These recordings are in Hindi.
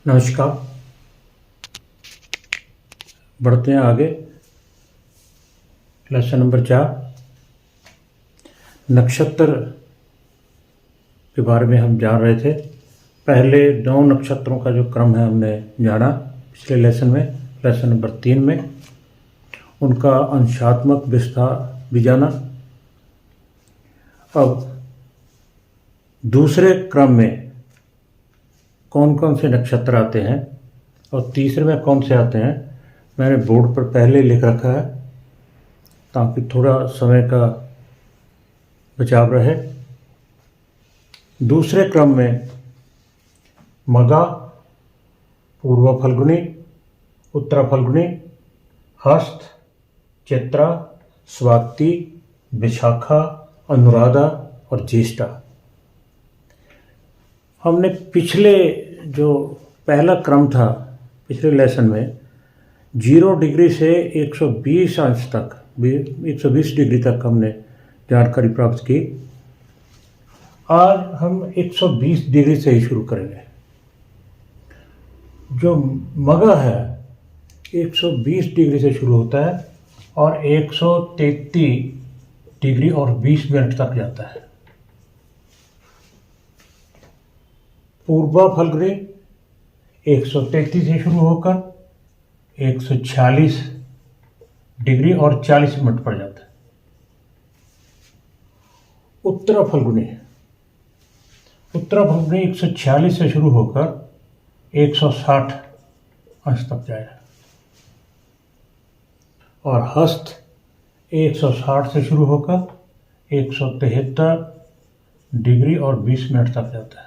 नमस्कार। बढ़ते हैं आगे। लेसन नंबर 4 नक्षत्र के बारे में हम जान रहे थे। पहले 9 नक्षत्रों का जो क्रम है हमने जाना पिछले लेसन में, लेसन नंबर 3 में उनका अंशात्मक विस्तार भी जाना। अब दूसरे क्रम में कौन कौन से नक्षत्र आते हैं और तीसरे में कौन से आते हैं मैंने बोर्ड पर पहले लिख रखा है ताकि थोड़ा समय का बचाव रहे। दूसरे क्रम में मघा, पूर्व फल्गुनी, उत्तर फल्गुनी, हस्त, चित्रा, स्वाति, विशाखा, अनुराधा और ज्येष्ठा। हमने पिछले जो पहला क्रम था पिछले लेसन में 0 डिग्री से 120 अंश तक 120 डिग्री तक हमने जानकारी प्राप्त की। आज हम 120 डिग्री से ही शुरू करेंगे। जो मघा है 120 डिग्री से शुरू होता है और 133 डिग्री और 20 मिनट तक जाता है। पूर्व फल्गुनी 133 से शुरू होकर 146 डिग्री और 40 मिनट पर जाता है। उत्तर फल्गुनी 146 से शुरू होकर 160 अंश तक जाएगा। और हस्त 160 से शुरू होकर 173 डिग्री और 20 मिनट तक जाता है।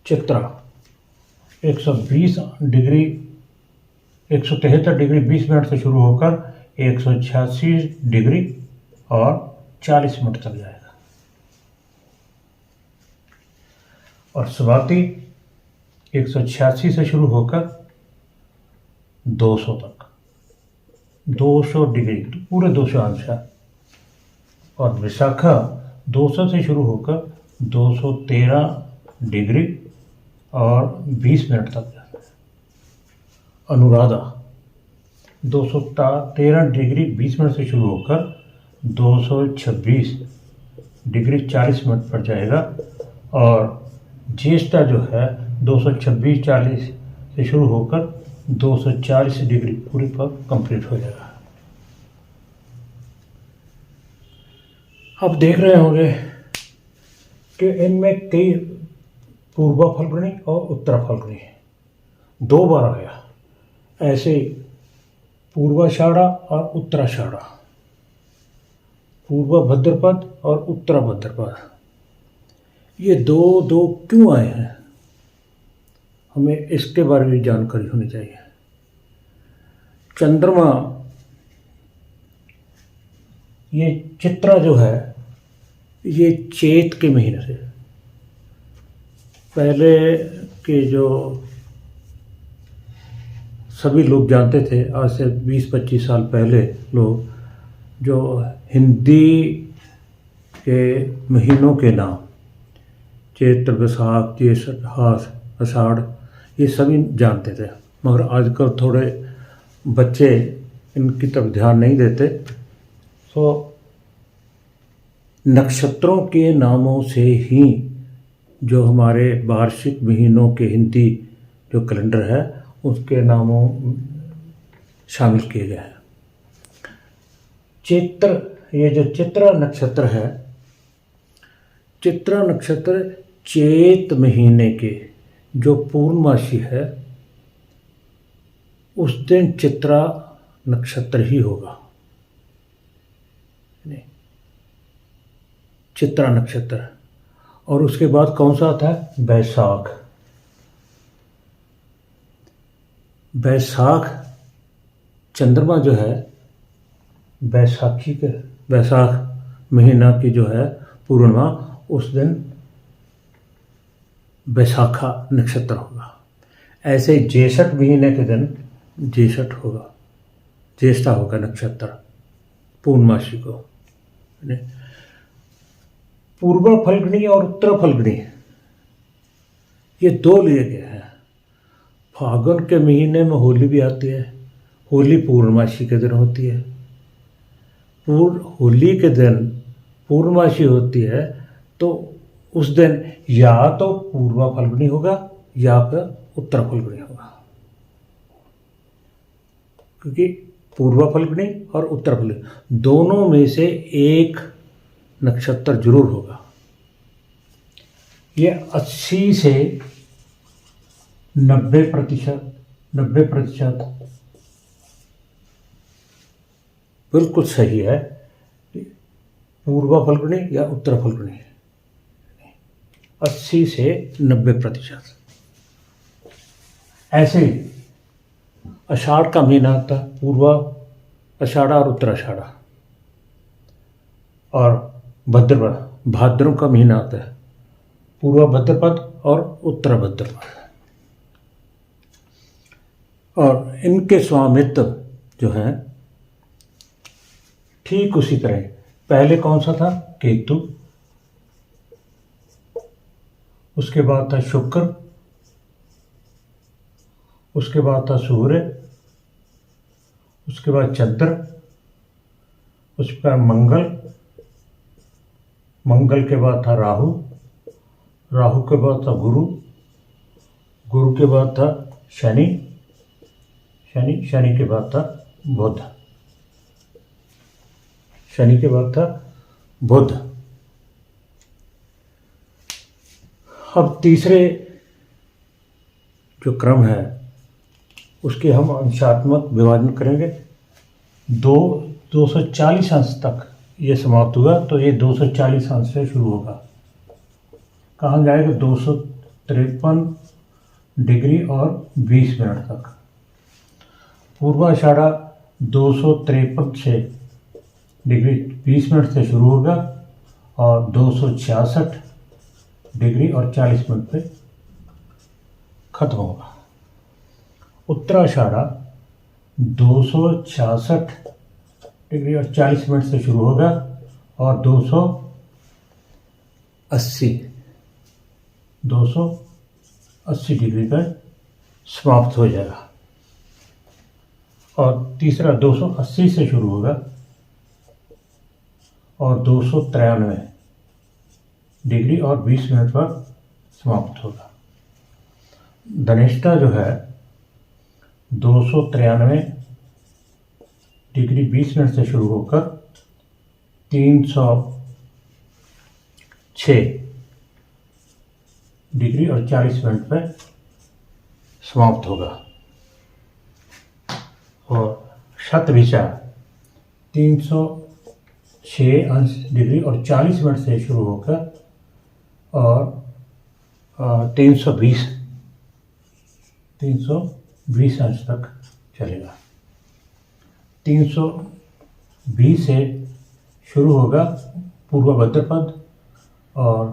चित्रा 120 डिग्री 173 डिग्री 20 मिनट से शुरू होकर 186 डिग्री और 40 मिनट तक जाएगा। और स्वाति 186 से शुरू होकर 200 तक 200 डिग्री पूरे 200 अंश है। और विशाखा 200 से शुरू होकर 213 डिग्री और 20 मिनट तक जाता है। अनुराधा 213 डिग्री 20 मिनट से शुरू होकर 226 डिग्री 40 मिनट पर जाएगा। और ज्येष्ठा जो है 226-40 से शुरू होकर 240 डिग्री पूरी पर कंप्लीट हो जाएगा। अब देख रहे होंगे कि इनमें कई पूर्व फल्गुनी और उत्तर फल्गुनी 2 बार आ गया। ऐसे पूर्वाषाढ़ा और उत्तराषाढ़ा, पूर्व भद्रपद और उत्तर भद्रपद, ये दो क्यों आए हैं हमें इसके बारे में जानकारी होनी चाहिए। चंद्रमा ये चित्रा जो है ये चैत के महीने से, पहले के जो सभी लोग जानते थे, आज से 20-25 साल पहले लोग जो हिंदी के महीनों के नाम चैत्र, वैशाख, ज्येष्ठ, हास, आषाढ़ ये सभी जानते थे। मगर आजकल थोड़े बच्चे इनकी तरफ ध्यान नहीं देते, तो नक्षत्रों के नामों से ही जो हमारे वार्षिक महीनों के हिंदी जो कैलेंडर है उसके नामों शामिल किए गए हैं। ये जो चित्रा नक्षत्र है, चित्रा नक्षत्र चैत महीने के जो पूर्णमासी है उस दिन चित्रा नक्षत्र ही होगा। चित्रा नक्षत्र। और उसके बाद कौन सा आता है? बैसाख। बैसाख चंद्रमा जो है बैसाख महीना की जो है पूर्णिमा, उस दिन बैसाखा नक्षत्र होगा। ऐसे ज्येष्ठ महीने के दिन ज्येष्ठा होगा नक्षत्र पूर्णमासी को। पूर्व फल्गुनी और उत्तर फल्गुनी ये दो लिए गए हैं। फागुन के महीने में होली भी आती है। होली पूर्णमासी के दिन होती है। होली के दिन पूर्णमासी होती है, तो उस दिन या तो पूर्वा फल्गुनी होगा या फिर उत्तर फल्गुनी होगा, क्योंकि पूर्वा फल्गुनी और उत्तर फल्गुनी दोनों में से एक नक्षत्र जरूर होगा। ये 80 से 90% बिल्कुल सही है। पूर्वा फल्गुनी या उत्तर फल्गुनी, 80 से 90%। ऐसे ही आषाढ़ का महीना आता है, पूर्वा आषाढ़ा और उत्तर आषाढ़ा, और भाद्रव का महीना आता है, पूर्वा भद्रपद और उत्तर भद्रपद। और इनके स्वामित्व जो है ठीक उसी तरह, पहले कौन सा था? केतु, उसके बाद था शुक्र, उसके बाद था सूर्य, उसके बाद चंद्र, उसके बाद मंगल के बाद था राहु, राहु के बाद था गुरु, गुरु के बाद था शनि, शनि के बाद था बुध, शनि के बाद था बुध। अब तीसरे जो क्रम है उसके हम अंशात्मक विभाजन करेंगे। 240 अंश तक ये समाप्त हुआ, तो ये 240 अंश से शुरू होगा। कहाँ जाएगा? 253 डिग्री और 20 मिनट तक। पूर्वाषाढ़ा 253 से डिग्री 20 मिनट से शुरू होगा और 266 डिग्री और 40 मिनट पे खत्म होगा। उत्तराषाढ़ा 266 डिग्री और 40 मिनट से शुरू होगा और 280 डिग्री पर समाप्त हो जाएगा। और तीसरा 280 से शुरू होगा और 293 डिग्री और 20 मिनट पर समाप्त होगा। धनिष्ठा जो है 293 डिग्री 20 मिनट से शुरू होकर 306 डिग्री और 40 मिनट पर समाप्त होगा। और शतभिषा 306 डिग्री और 40 मिनट से शुरू होकर और 320 अंश तक चलेगा। 320 से शुरू होगा पूर्व भद्रपद और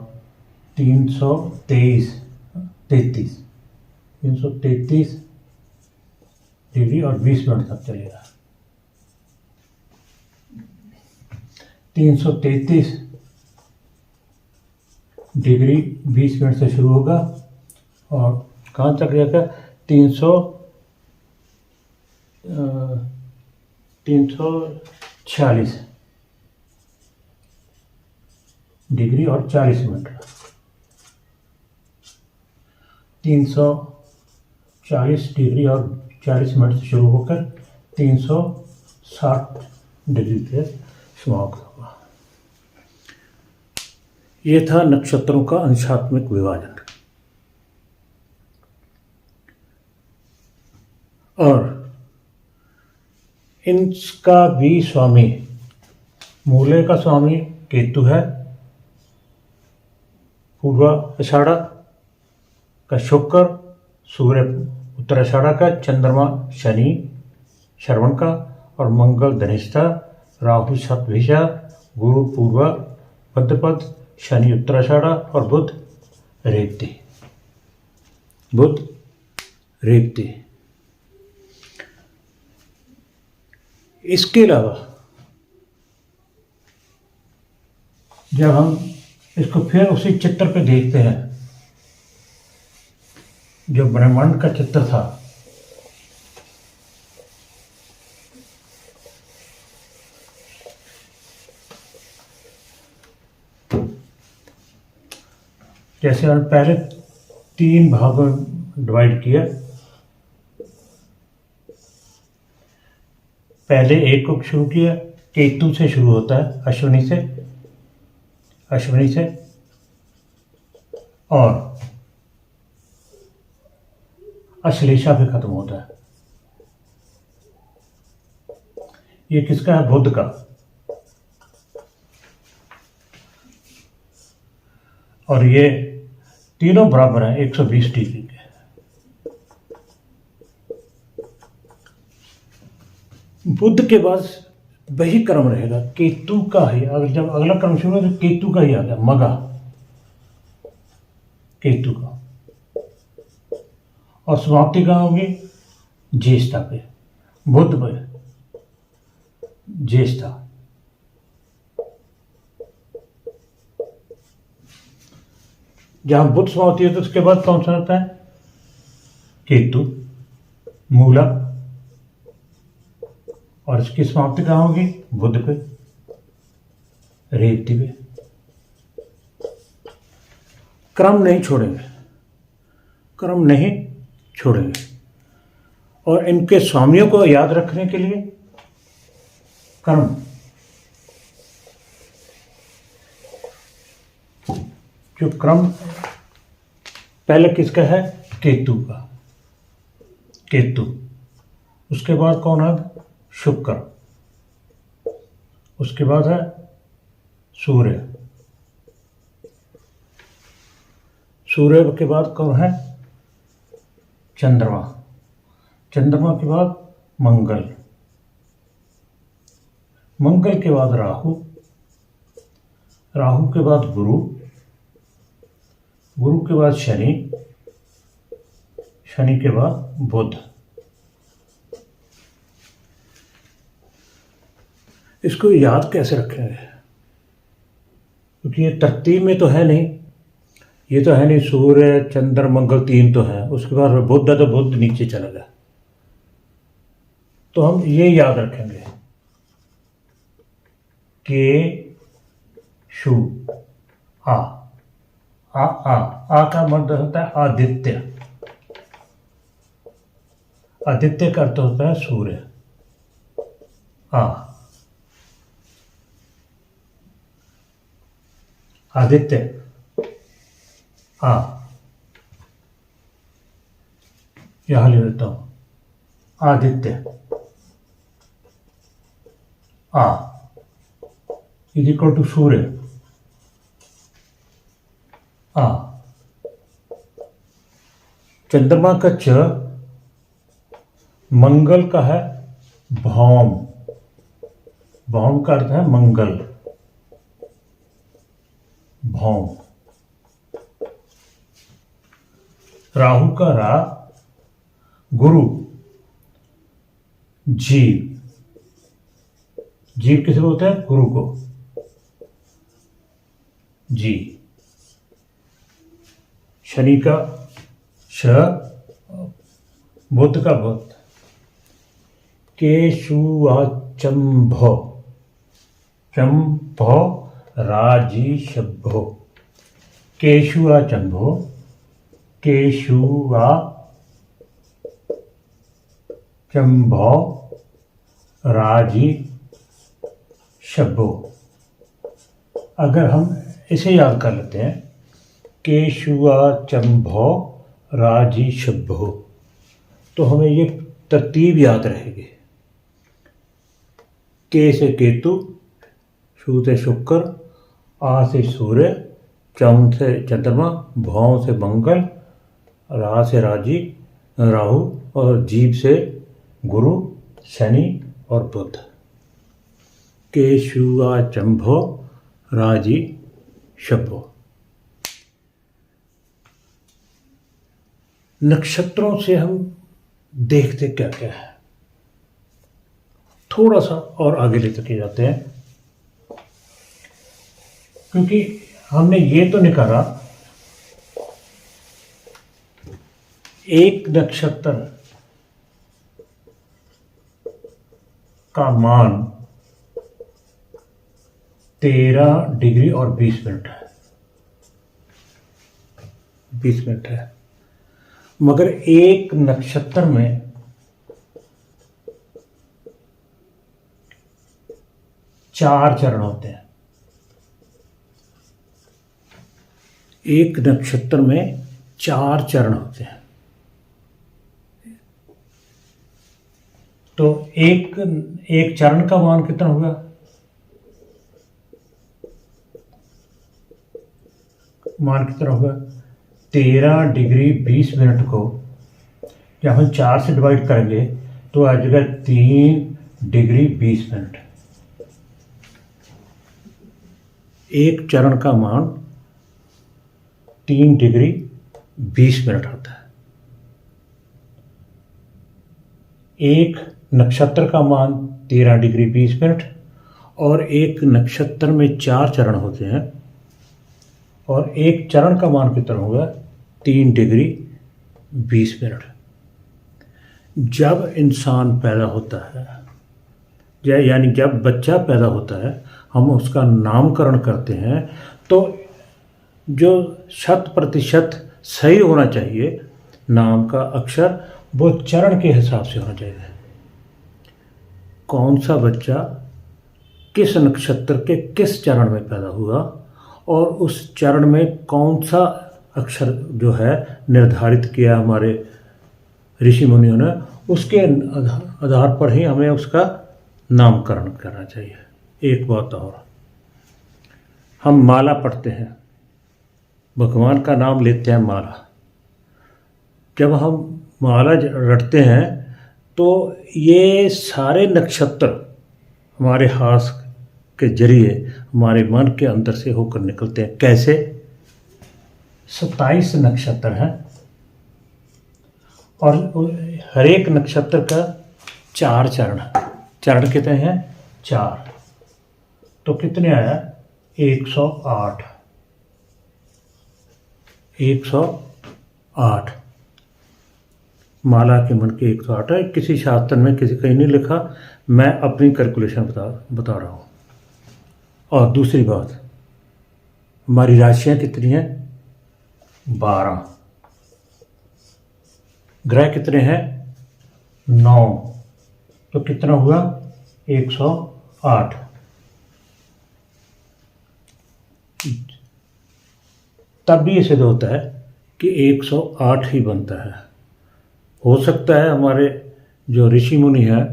333 डिग्री और 20 मिनट तक चलेगा। 333 डिग्री 20 मिनट से शुरू होगा और कहाँ तक जाएगा? 346 डिग्री और 40 मिनट। 340 डिग्री और 40 मिनट से शुरू होकर 360 डिग्री पे समाप्त होगा। ये था नक्षत्रों का अंशात्मक विभाजन। और इनका भी स्वामी, मूले का स्वामी केतु है, पूर्वाषाढ़ा का शुक्र, सूर्य उत्तराषाढ़ा का, चंद्रमा शनि श्रवण का और मंगल धनिष्ठा, राहु शतभिषा, गुरु पूर्वा भद्रपद, शनि उत्तराषाढ़ा और बुध रेवती। इसके अलावा जब हम इसको फिर उसी चित्र पे देखते हैं जो ब्रह्मांड का चित्र था, जैसे हमने पहले 3 भागों में डिवाइड किया। पहले एक को शुरू किया, केतु से शुरू होता है, अश्विनी से और अश्लेषा पे खत्म होता है। ये किसका है? बुध का। और ये तीनों बराबर हैं 120 डिग्री के। बुध के बाद वही क्रम रहेगा, केतु का ही। अगर जब अगला क्रम शुरू है तो केतु का ही आ गया, मगा केतु का। और समाप्ति कहाँ होगी? ज्येष्ठा पे, बुध पे ज्येष्ठा। जहां बुध समाप्ति है तो उसके बाद कौन सा आता है? केतु, मूला। और इसकी समाप्ति कहाँ होगी? बुध पे, रेवती पे। क्रम नहीं छोड़ेंगे, क्रम नहीं छोड़ेंगे। और इनके स्वामियों को याद रखने के लिए क्रम, जो क्रम पहले किसका है? केतु का, केतु। उसके बाद कौन है? शुक्र। उसके बाद है सूर्य। सूर्य के बाद कौन है? चंद्रमा। चंद्रमा के बाद मंगल। मंगल के बाद राहु। राहु के बाद गुरु। गुरु के बाद शनि। शनि के बाद बुध। इसको याद कैसे रखेंगे? क्योंकि ये तरतीब में तो है नहीं, ये तो है नहीं। सूर्य चंद्र मंगल 3 तो है, उसके बाद बुध है तो बुध नीचे चला गया। तो हम ये याद रखेंगे के शु आ। आ का मतलब होता है आदित्य। आदित्य का अर्थ होता है सूर्य। आ, आदित्य। यहां ले लेता हूं, आदित्य। इज इक्वल टू सूर्य। चंद्रमा का च, मंगल का है भौम। भौम का अर्थ है मंगल, भौम। राहु का रा, गुरु। जीव। जीव किसे बोलते हैं? गुरु को, जी। शनि का श, बुध का बुध। केशुआचंभ, चंभो राजीशभो। केशुआचंभो, केशुआ चंभो राजी शब्बो। अगर हम इसे याद कर लेते हैं, केशुआ चंभो राजी शब्बो, तो हमें ये तरतीब याद रहेगी। के से केतु, शु से शुक्र, आ से सूर्य, चम से चंद्रमा, भौ से मंगल, रा से राहु और जीव से गुरु, शनि और बुध। केशुआ चंभो राजी शब्बो। नक्षत्रों से हम देखते क्या क्या है, थोड़ा सा और आगे लेते के जाते हैं। क्योंकि हमने ये तो निकाला एक नक्षत्र का मान 13 डिग्री और 20 मिनट है। 20 मिनट है, मगर एक नक्षत्र में चार चरण होते हैं। एक नक्षत्र में 4 चरण होते हैं। तो एक चरण का मान कितना होगा? मान कितना होगा? 13 डिग्री 20 मिनट को जब हम 4 से डिवाइड करेंगे तो आ जाएगा 3 डिग्री 20 मिनट। एक चरण का मान 3 डिग्री 20 मिनट होता है। एक नक्षत्र का मान 13 डिग्री 20 मिनट और एक नक्षत्र में 4 चरण होते हैं और एक चरण का मान कितना होगा? 3 डिग्री 20 मिनट। जब इंसान पैदा होता है यानी जब बच्चा पैदा होता है, हम उसका नामकरण करते हैं तो जो 100% सही होना चाहिए नाम का अक्षर, वो चरण के हिसाब से होना चाहिए। कौन सा बच्चा किस नक्षत्र के किस चरण में पैदा हुआ और उस चरण में कौन सा अक्षर जो है निर्धारित किया हमारे ऋषि मुनियों ने, उसके आधार पर ही हमें उसका नामकरण करना चाहिए। एक बात और, हम माला पढ़ते हैं, भगवान का नाम लेते हैं माला। जब हम माला रटते हैं तो ये सारे नक्षत्र हमारे हाथ के जरिए हमारे मन के अंदर से होकर निकलते हैं। कैसे? 27 नक्षत्र हैं और हर एक नक्षत्र का 4 चरण है। चरण कितने हैं? 4। तो कितने आया? 108। 108 माला के मन के 108 है। किसी शास्त्र में किसी कहीं नहीं लिखा, मैं अपनी कैलकुलेशन बता रहा हूँ। और दूसरी बात, हमारी राशियाँ कितनी हैं? 12। ग्रह कितने हैं? 9। तो कितना हुआ? 108। तब भी ये सिद्ध होता है कि 108 ही बनता है। हो सकता है हमारे जो ऋषि मुनि हैं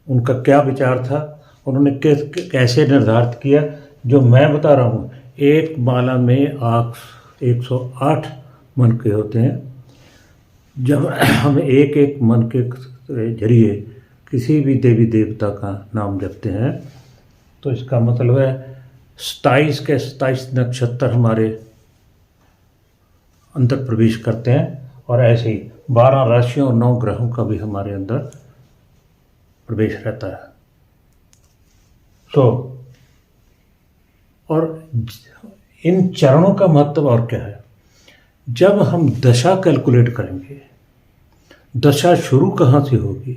उनका क्या विचार था, उन्होंने कैसे निर्धारित किया, जो मैं बता रहा हूँ। एक माला में 108 मन के होते हैं। जब हम एक एक मन के जरिए किसी भी देवी देवता का नाम जपते हैं तो इसका मतलब है 27 के 27 नक्षत्र हमारे अंदर प्रवेश करते हैं और ऐसे ही 12 राशियों और 9 ग्रहों का भी हमारे अंदर प्रवेश रहता है। तो और इन चरणों का महत्व और क्या है? जब हम दशा कैलकुलेट करेंगे, दशा शुरू कहाँ से होगी,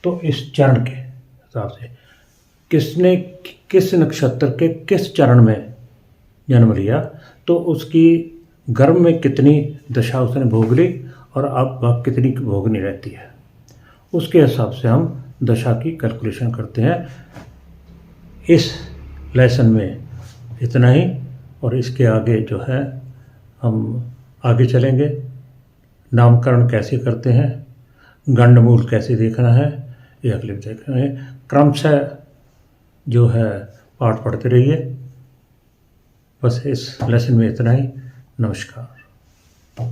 तो इस चरण के हिसाब से किसने किस नक्षत्र के किस चरण में जन्म लिया तो उसकी गर्भ में कितनी दशा उसने भोग ली और अब कितनी भोगनी रहती है, उसके हिसाब से हम दशा की कैलकुलेशन करते हैं। इस लेसन में इतना ही, और इसके आगे जो है हम आगे चलेंगे। नामकरण कैसे करते हैं, गंडमूल कैसे देखना है, ये अगले देखेंगे। क्रमशः जो है पाठ पढ़ते रहिए। बस इस लेसन में इतना ही। नमस्कार।